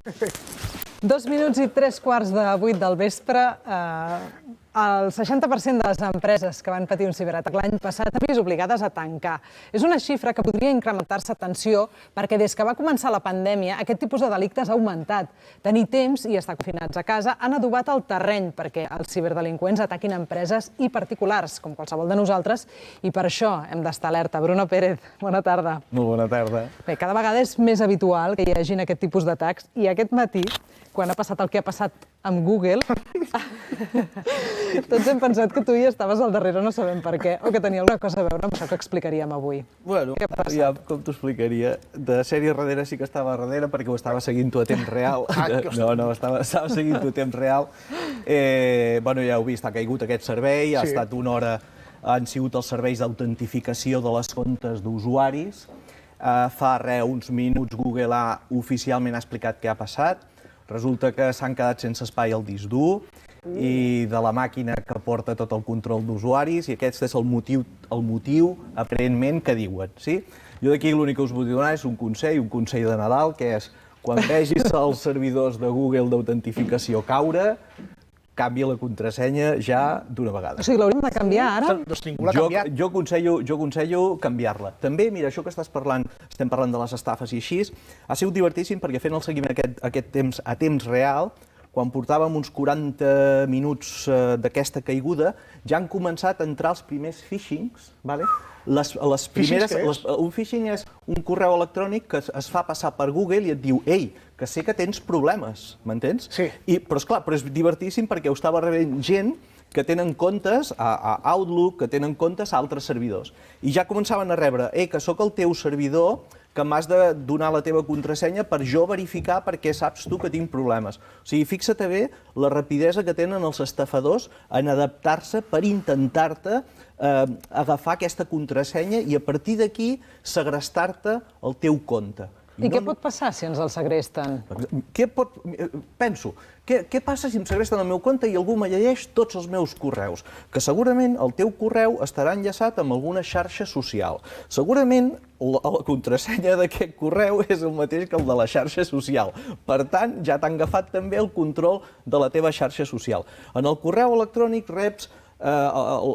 2 minuts i 3 quarts de 8 del vespre. El 60% de les empreses que van patir un ciberatac l'any passat han vist obligades a tancar. És una xifra que podria incrementar-se, atenció, perquè des que va començar la pandèmia aquest tipus de delictes ha augmentat. Tenir temps i estar confinats a casa han adobat el terreny perquè els ciberdelinqüents ataquin empreses i particulars, com qualsevol de nosaltres, i per això hem d'estar alerta. Bruno Pérez, bona tarda. Molt bona tarda. Bé, cada vegada és més habitual que hi hagin aquest tipus d'atacs i aquest matí, quan ha passat el que ha passat amb Google, tots hem pensat que tu hi estaves al darrere, no sabem per què, o que tenia alguna cosa a veure amb això que explicaríem avui. Bueno, ja, com t'ho explicaria? De sèrie darrere sí que estava darrere perquè ho estava seguint-ho a temps real. No, estava seguint-ho a temps real. Bueno, ja heu vist, ha caigut aquest servei, ha estat una hora, han sigut els serveis d'autentificació de les comptes d'usuaris. Fa uns minuts Google oficialment ha explicat què ha passat. Resulta que s'han quedat sense espai al disc dur i de la màquina que porta tot el control d'usuaris, i aquest és el motiu aparentment que diuen. Jo d'aquí l'únic que us vull donar és un consell de Nadal, que és quan vegis els servidors de Google d'autentificació caure, canvia la contrasenya ja d'una vegada. O sigui, l'hauríem de canviar ara? Jo aconsello canviar-la. També, mira, això que estem parlant de les estafes i així, ha sigut divertíssim perquè fent el seguiment aquest temps a temps real, quan portàvem uns 40 minuts d'aquesta caiguda, ja han començat a entrar els primers phishings, vale? Un phishing és un correu electrònic que es fa passar per Google i et diu «Ei, que sé que tens problemes», m'entens? Sí. Però esclar, és divertíssim perquè ho estava rebent gent que tenen comptes a Outlook, que tenen comptes a altres servidors. I ja començaven a rebre «Ei, que sóc el teu servidor, que m'has de donar la teva contrasenya per jo verificar perquè saps tu que tinc problemes». O sigui, fixa't bé la rapidesa que tenen els estafadors en adaptar-se per intentar-te agafar aquesta contrasenya i a partir d'aquí segrestar-te el teu compte. I què pot passar si ens el segresten? Penso, què passa si em segresten el meu compte i algú me llegeix tots els meus correus? Que segurament el teu correu estarà enllaçat amb alguna xarxa social. Segurament la contrasenya d'aquest correu és el mateix que el de la xarxa social. Per tant, ja t'han agafat també el control de la teva xarxa social. En el correu electrònic reps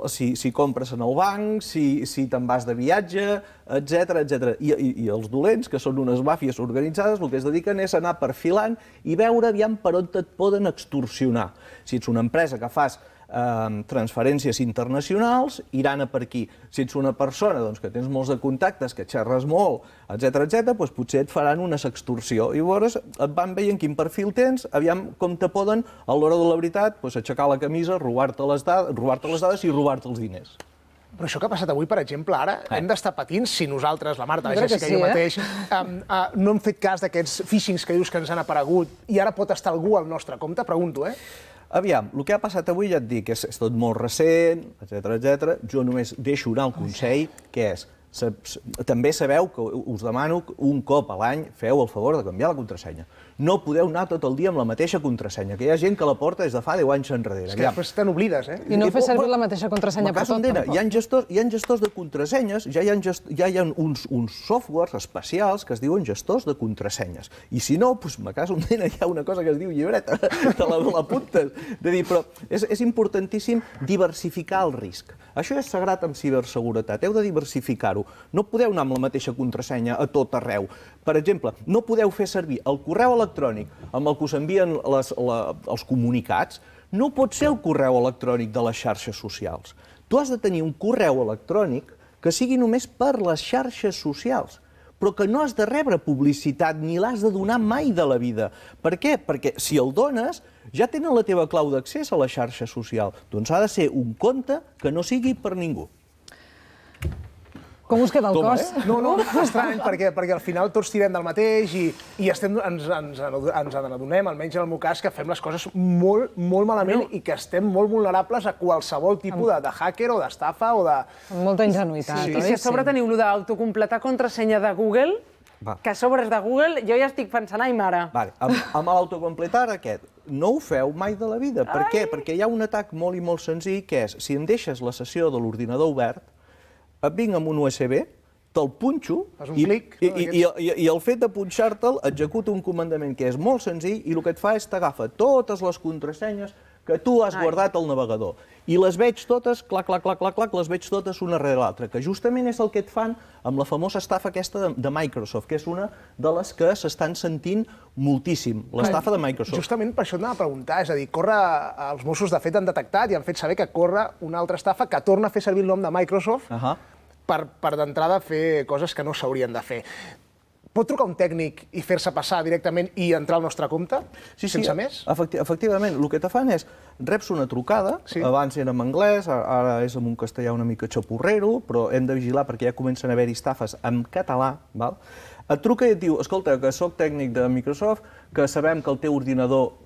si compres en el banc, si te'n vas de viatge, etc. I els dolents, que són unes màfies organitzades, el que es dediquen és anar perfilant i veure aviam per on et poden extorsionar. Si ets una empresa que fas transferències internacionals, iran a per aquí. Si ets una persona que tens molts de contactes, que xerres molt, etc., doncs potser et faran una extorsió. I llavors et van veient quin perfil tens, aviam com te poden, a l'hora de la veritat, aixecar la camisa, robar-te les dades i robar-te els diners. Però això que ha passat avui, per exemple, ara hem d'estar patint si nosaltres, la Marta, la Jessica i jo mateix, no hem fet cas d'aquests phishings que dius que ens han aparegut i ara pot estar algú al nostre compte? Pregunto, Aviam, el que ha passat avui, ja et dic, és tot molt recent, etc. Jo només deixo anar el consell, que és, també sabeu que us demano que un cop a l'any feu el favor de canviar la contrasenya. No podeu anar tot el dia amb la mateixa contrasenya, que hi ha gent que la porta des de fa 10 anys enrere. És que després te n'oblides, I no fer servir la mateixa contrasenya per tot. Hi ha gestors de contrasenyes, ja hi ha uns softwares especials que es diuen gestors de contrasenyes. I si no, me cas un dena, hi ha una cosa que es diu llibreta, te l'apuntes. Però és importantíssim diversificar el risc. Això és sagrat amb ciberseguretat, heu de diversificar-ho. No podeu anar amb la mateixa contrasenya a tot arreu. Per exemple, no podeu fer servir el correu electrònic amb el que us envien els comunicats, no pot ser el correu electrònic de les xarxes socials. Tu has de tenir un correu electrònic que sigui només per les xarxes socials, però que no has de rebre publicitat ni l'has de donar mai de la vida. Per què? Perquè si el dones, ja tenen la teva clau d'accés a la xarxa social. Doncs ha de ser un compte que no sigui per ningú. Com us queda el cos? No, estrany, perquè al final tots tirem del mateix i ens adonem, almenys en el meu cas, que fem les coses molt malament i que estem molt vulnerables a qualsevol tipus de hacker o d'estafa o de... Amb molta ingenuïtat, oi? I si a sobre teniu allò d'autocompletar contrasenya de Google, que a sobre és de Google, jo ja estic pensant, ai mare. Amb l'autocompletar aquest, no ho feu mai de la vida. Per què? Perquè hi ha un atac molt i molt senzill que és, si em deixes la sessió de l'ordinador obert, et vinc amb un USB, te'l punxo fas un clic, i el fet de punxar-te'l executa un comandament que és molt senzill i el que et fa és t'agafa totes les contrasenyes que tu has guardat al navegador. I les veig totes, clac, les veig totes una rere l'altra, que justament és el que et fan amb la famosa estafa aquesta de Microsoft, que és una de les que s'estan sentint moltíssim, l'estafa de Microsoft. Justament per això t'anava a preguntar, és a dir, els Mossos de fet han detectat i han fet saber que corre una altra estafa que torna a fer servir el nom de Microsoft per d'entrada fer coses que no s'haurien de fer. Pot trucar un tècnic i fer-se passar directament i entrar al nostre compte, sense més? Efectivament. El que te fan és, reps una trucada, abans era en anglès, ara és en un castellà una mica xapurrero, però hem de vigilar perquè ja comencen a haver-hi estafes en català, val? Et truca i et diu, escolta, que sóc tècnic de Microsoft, que sabem que el teu ordinador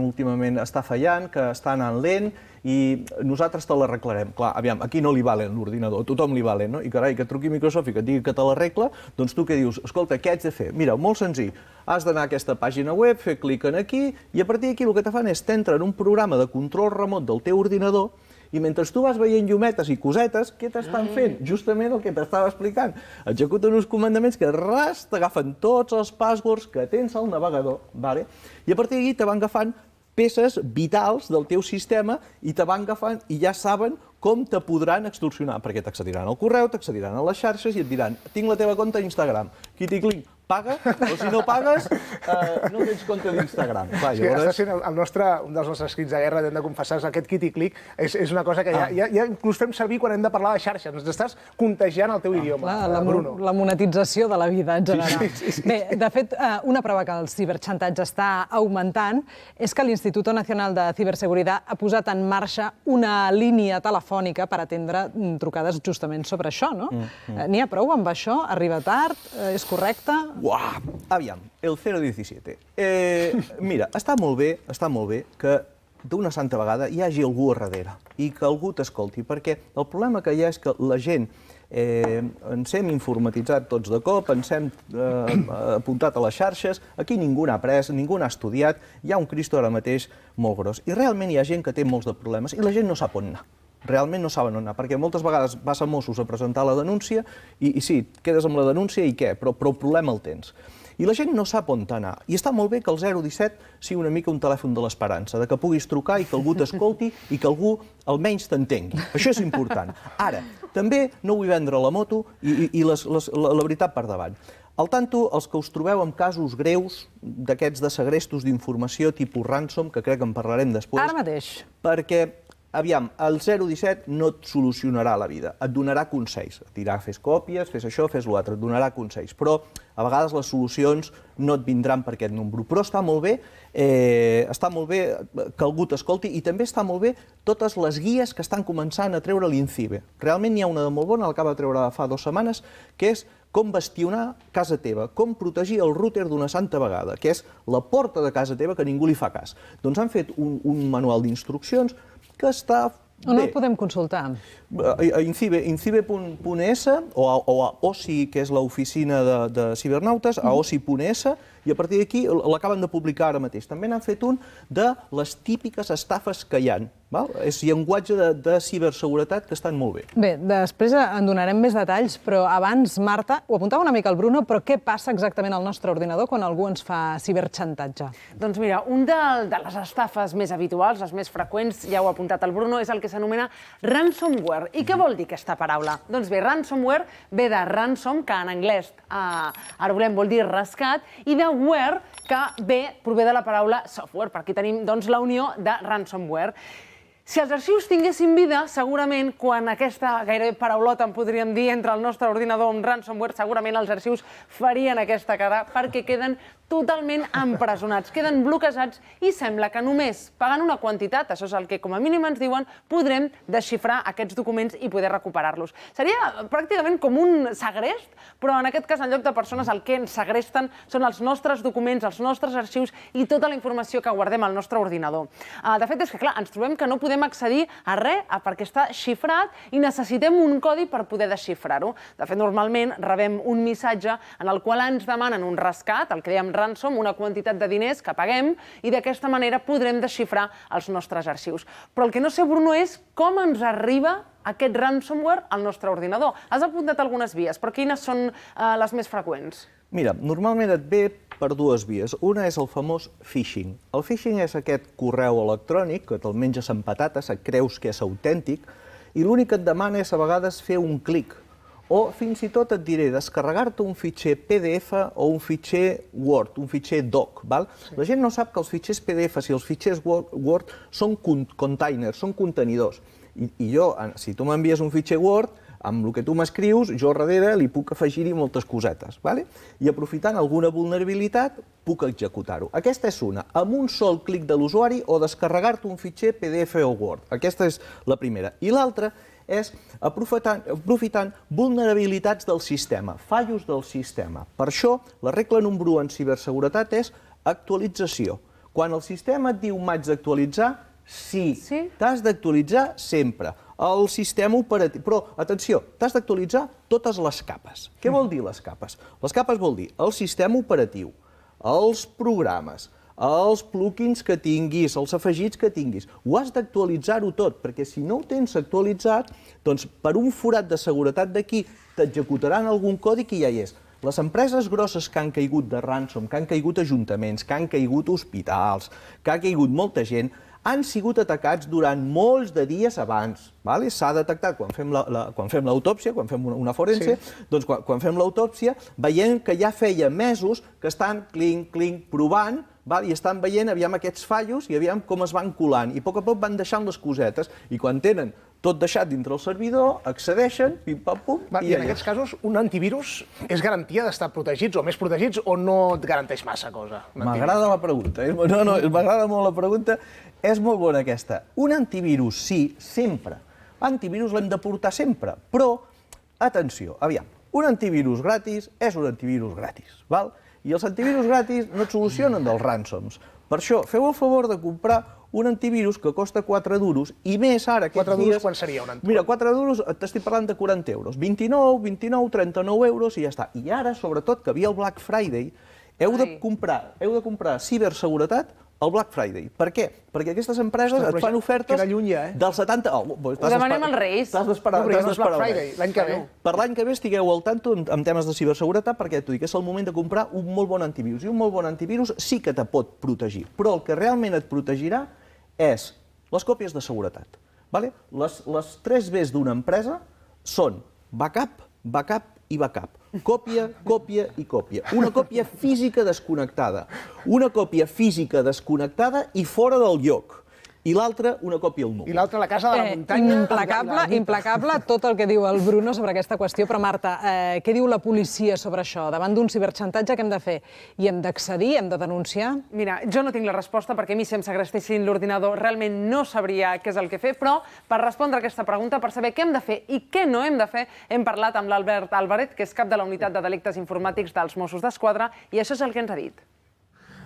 últimament està fallant, que està anant lent, i nosaltres te l'arreglarem. Clar, aviam, aquí no li va lent l'ordinador, a tothom li va lent, no? I carai, que truqui Microsoft i que et digui que te l'arregla, doncs tu què dius? Escolta, què haig de fer? Mira, molt senzill, has d'anar a aquesta pàgina web, fer clic en aquí, i a partir d'aquí el que te fan és t'entra en un programa de control remot del teu ordinador i mentre tu vas veient llumetes i cosetes, què t'estan fent? Justament el que t'estava explicant. Executen uns comandaments que t'agafen tots els passwords que tens al navegador, i a partir d'aquí te van agafant peces vitals del teu sistema i te van agafant i ja saben com te podran extorsionar, perquè t'accediran al correu, t'accediran a les xarxes i et diran tinc la teva compte d'Instagram, clic, paga, o si no pagues, no tens compte d'Instagram. Està sent un dels nostres crits de guerra, hem de confessar, aquest quit i clic, és una cosa que ja inclús fem servir quan hem de parlar de xarxes, ens estàs contagiant el teu idioma, Bruno. La monetització de la vida, en general. Bé, de fet, una prova que el ciberxantatge està augmentant és que l'Instituto Nacional de Ciberseguridad ha posat en marxa una línia telefònica per atendre trucades justament sobre això, no? N'hi ha prou amb això? Arriba tard? És correcte? Uah, aviam, el 017. Mira, està molt bé que d'una santa vegada hi hagi algú a darrere i que algú t'escolti, perquè el problema que hi ha és que la gent ens hem informatitzat tots de cop, ens hem apuntat a les xarxes, aquí ningú n'ha après, ningú n'ha estudiat, hi ha un Cristo ara mateix molt gros. I realment hi ha gent que té molts de problemes i la gent no sap on anar. Realment no saben on anar, perquè moltes vegades vas a Mossos a presentar la denúncia i sí, quedes amb la denúncia i què? Però el problema el tens. I la gent no sap on anar. I està molt bé que el 017 sigui una mica un telèfon de l'esperança, de que puguis trucar i que algú t'escolti i que algú almenys t'entengui. Això és important. Ara, també no vull vendre la moto i la veritat per davant. Al tanto, els que us trobeu amb casos greus d'aquests de segrestos d'informació tipus ransom, que crec que en parlarem després. Ara mateix. Perquè aviam, el 017 no et solucionarà la vida, et donarà consells. Et dirà, fes còpies, fes això, fes l'altre, et donarà consells. Però a vegades les solucions no et vindran per aquest número. Però està molt bé que algú t'escolti i també està molt bé totes les guies que estan començant a treure l'INCIBE. Realment n'hi ha una de molt bona, l'acaba de treure fa 2 setmanes, que és com bastionar casa teva, com protegir el router d'una santa vegada, que és la porta de casa teva que ningú li fa cas. Doncs han fet un manual d'instruccions que està bé. On el podem consultar? A incibe.es o a OSI, que és l'oficina de cibernautes, a osi.es, i a partir d'aquí l'acaben de publicar ara mateix. També n'han fet un de les típiques estafes que hi ha. És llenguatge de ciberseguretat que estan molt bé. Bé, després en donarem més detalls, però abans, Marta, ho apuntava una mica el Bruno, però què passa exactament al nostre ordinador quan algú ens fa ciberxantatge? Doncs mira, un de les estafes més habituals, les més freqüents, ja ho ha apuntat el Bruno, és el que s'anomena ransomware. I què vol dir aquesta paraula? Doncs bé, ransomware ve de ransom, que en anglès ara volem vol dir rescat, i de ware, que prové de la paraula software. Per aquí tenim doncs la unió de ransomware. Si els arxius tinguessin vida, segurament, quan aquesta gairebé paraulota, en podríem dir, entre el nostre ordinador amb ransomware, segurament els arxius farien aquesta cara perquè queden totalment empresonats, queden bloquejats i sembla que només pagant una quantitat, això és el que com a mínim ens diuen, podrem desxifrar aquests documents i poder recuperar-los. Seria pràcticament com un segrest, però en aquest cas, en lloc de persones, el que ens segresten són els nostres documents, els nostres arxius i tota la informació que guardem al nostre ordinador. De fet, és que, clar, ens trobem que no podem accedir a res perquè està xifrat i necessitem un codi per poder desxifrar-ho. De fet, normalment rebem un missatge en el qual ens demanen un rescat, el que dèiem ransom, una quantitat de diners que paguem, i d'aquesta manera podrem desxifrar els nostres arxius. Però el que no sé, Bruno, és com ens arriba aquest ransomware al nostre ordinador. Has apuntat algunes vies, però quines són les més freqüents? Mira, normalment et ve per dues vies. Una és el famós phishing. El phishing és aquest correu electrònic que te'l menges amb patates, et creus que és autèntic, i l'únic que et demana és a vegades fer un clic. O fins i tot et diré descarregar-te un fitxer PDF o un fitxer Word, un fitxer doc. Val? Sí. La gent no sap que els fitxers PDF i els fitxers Word són containers, són contenidors. I jo, si tu m'envies un fitxer Word, amb el que tu m'escrius, jo darrere li puc afegir-hi moltes cosetes. Vale? I aprofitant alguna vulnerabilitat, puc executar-ho. Aquesta és una, amb un sol clic de l'usuari o descarregar-te un fitxer PDF o Word. Aquesta és la primera. I l'altra és aprofitant vulnerabilitats del sistema, fallos del sistema. Per això, la regla número 1 en ciberseguretat és actualització. Quan el sistema et diu m'haig d'actualitzar, sí, t'has d'actualitzar sempre. El sistema operatiu. Però, atenció, t'has d'actualitzar totes les capes. Què vol dir les capes? Les capes vol dir el sistema operatiu, els programes, els plugins que tinguis, els afegits que tinguis. Ho has d'actualitzar-ho tot, perquè si no ho tens actualitzat, doncs per un forat de seguretat d'aquí t'executaran algun codi que ja hi és. Les empreses grosses que han caigut de ransom, que han caigut ajuntaments, que han caigut hospitals, que ha caigut molta gent, han sigut atacats durant molts de dies abans. S'ha detectat quan fem l'autòpsia, quan fem una forense, doncs quan fem l'autòpsia veiem que ja feia mesos que estan clinc, provant, i estan veient aviam aquests fallos i aviam com es van colant. I a poc van deixant les cosetes i quan tenen tot deixat dintre el servidor, accedeixen, pim-pam-pum, i en aquests casos un antivirus és garantia d'estar protegits o més protegits o no et garanteix massa cosa? M'agrada la pregunta. M'agrada molt la pregunta. És molt bona aquesta. Un antivirus, sí, sempre. Antivirus l'hem de portar sempre, però, atenció, aviam, un antivirus gratis és un antivirus gratis, val? I els antivirus gratis no et solucionen dels ransoms. Per això, feu el favor de comprar un antivirus que costa 4 duros i més ara aquests 4 duros quan seria un antivirus? Mira, 4 duros t'estic parlant de 40 euros. 29, 39 euros i ja està. I ara, sobretot, que havia el Black Friday, heu de comprar ciberseguretat al Black Friday. Per què? Perquè aquestes empreses et fan ofertes del 70... Ho demanem als Reis. T'has d'esperar. Black Friday, l'any que ve. Per l'any que ve estigueu al tanto amb temes de ciberseguretat perquè t'ho dic, és el moment de comprar un molt bon antivirus. I un molt bon antivirus sí que te pot protegir, però el que realment et protegirà és les còpies de seguretat. Les 3 Bs d'una empresa són backup, backup i backup. Còpia, còpia i còpia. Una còpia física desconnectada. Una còpia física desconnectada i fora del lloc. I l'altra, una còpia al núvol. I l'altra, la casa de la muntanya... Implacable tot el que diu el Bruno sobre aquesta qüestió, però Marta, què diu la policia sobre això? Davant d'un ciberxantatge, què hem de fer? I hem d'accedir? Hem de denunciar? Mira, jo no tinc la resposta perquè a mi si em segrestessin l'ordinador realment no sabria què és el que fer, però per respondre a aquesta pregunta, per saber què hem de fer i què no hem de fer, hem parlat amb l'Albert Álvarez, que és cap de la unitat de delictes informàtics dels Mossos d'Esquadra, i això és el que ens ha dit.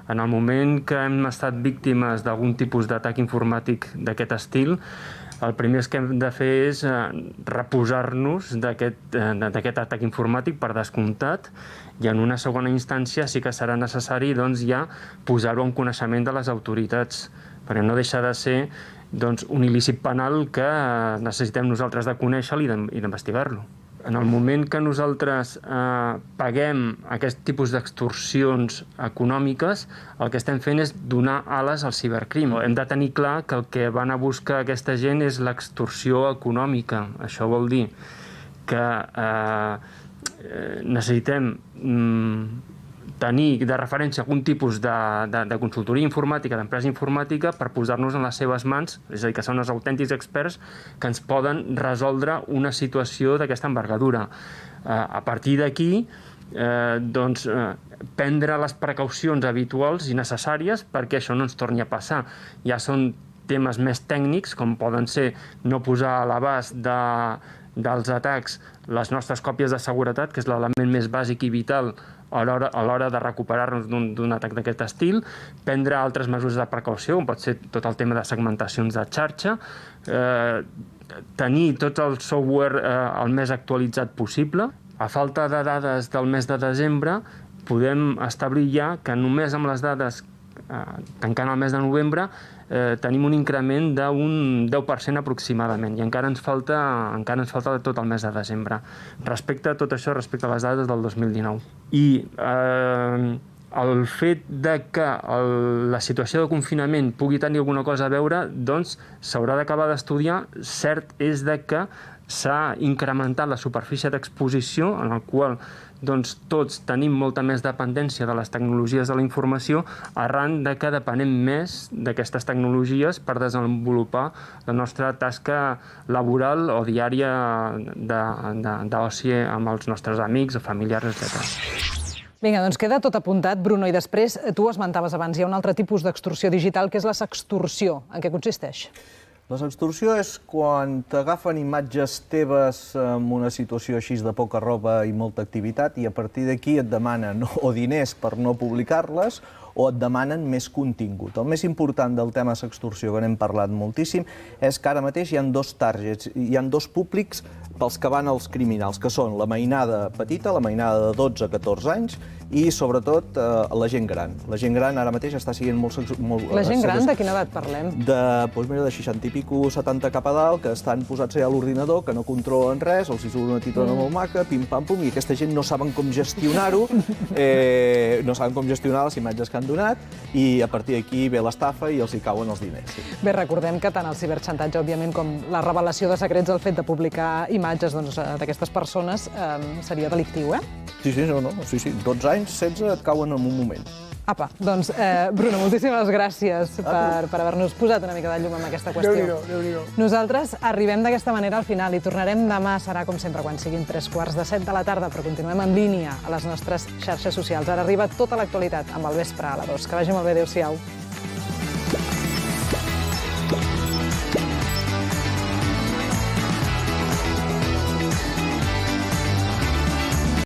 En el moment que hem estat víctimes d'algun tipus d'atac informàtic d'aquest estil, el primer que hem de fer és reposar-nos d'aquest atac informàtic per descomptat i en una segona instància sí que serà necessari ja posar-ho en coneixement de les autoritats, perquè no deixa de ser un il·lícit penal que necessitem nosaltres de conèixer-lo i d'investigar-lo. En el moment que nosaltres paguem aquest tipus d'extorsions econòmiques, el que estem fent és donar ales al cibercrim. Hem de tenir clar que el que van a buscar aquesta gent és l'extorsió econòmica. Això vol dir que necessitem tenir de referència algun tipus de consultoria informàtica, d'empresa informàtica, per posar-nos en les seves mans, és a dir, que són els autèntics experts que ens poden resoldre una situació d'aquesta envergadura. A partir d'aquí, prendre les precaucions habituals i necessàries perquè això no ens torni a passar. Ja són temes més tècnics, com poden ser no posar a l'abast dels atacs les nostres còpies de seguretat, que és l'element més bàsic i vital a l'hora de recuperar-nos d'un atac d'aquest estil, prendre altres mesures de precaució, com pot ser tot el tema de segmentacions de xarxa, tenir tot el software el més actualitzat possible. A falta de dades del mes de desembre, podem establir ja que només amb les dades tancant el mes de novembre tenim un increment d'un 10% aproximadament i encara ens falta tot el mes de desembre. Respecte a tot això, respecte a les dades del 2019. I el fet de que la situació de confinament pugui tenir alguna cosa a veure, doncs s'haurà d'acabar d'estudiar. Cert és de que s'ha incrementat la superfície d'exposició en el qual tots tenim molta més dependència de les tecnologies de la informació arran de que depenem més d'aquestes tecnologies per desenvolupar la nostra tasca laboral o diària d'oci amb els nostres amics o familiars, etc. Vinga, doncs queda tot apuntat, Bruno, i després tu ho esmentaves abans, hi ha un altre tipus d'extorsió digital que és la sextorsió. En què consisteix? La sextorsió és quan t'agafen imatges teves en una situació així de poca roba i molta activitat i a partir d'aquí et demanen o diners per no publicar-les o et demanen més contingut. El més important del tema sextorsió, que n'hem parlat moltíssim, és que ara mateix hi ha dos targets, hi ha dos públics pels que van els criminals, que són la mainada petita, la mainada de 12 a 14 anys, i sobretot la gent gran. La gent gran ara mateix està sent molt... La gent gran de quina edat parlem? Doncs mira, de 60 i pico, 70 cap a dalt, que estan posats allà a l'ordinador, que no controlen res, els hi surt una titona molt maca, pim-pam-pum, i aquesta gent no saben com gestionar-ho, no saben com gestionar les imatges que han donat, i a partir d'aquí ve l'estafa i els hi cauen els diners. Bé, recordem que tant el ciberxantatge, òbviament, com la revelació de secrets, el fet de publicar imatges d'aquestes persones, seria delictiu, eh? Sí, 12 anys, 16 et cauen en un moment. Apa, doncs, Bruno, moltíssimes gràcies per haver-nos posat una mica de llum en aquesta qüestió. Déu-n'hi-do. Nosaltres arribem d'aquesta manera al final i tornarem demà, serà com sempre, quan siguin 7:15 de la tarda, però continuem en línia a les nostres xarxes socials. Ara arriba tota l'actualitat amb el vespre a la 2. Que vagi molt bé, adéu-siau.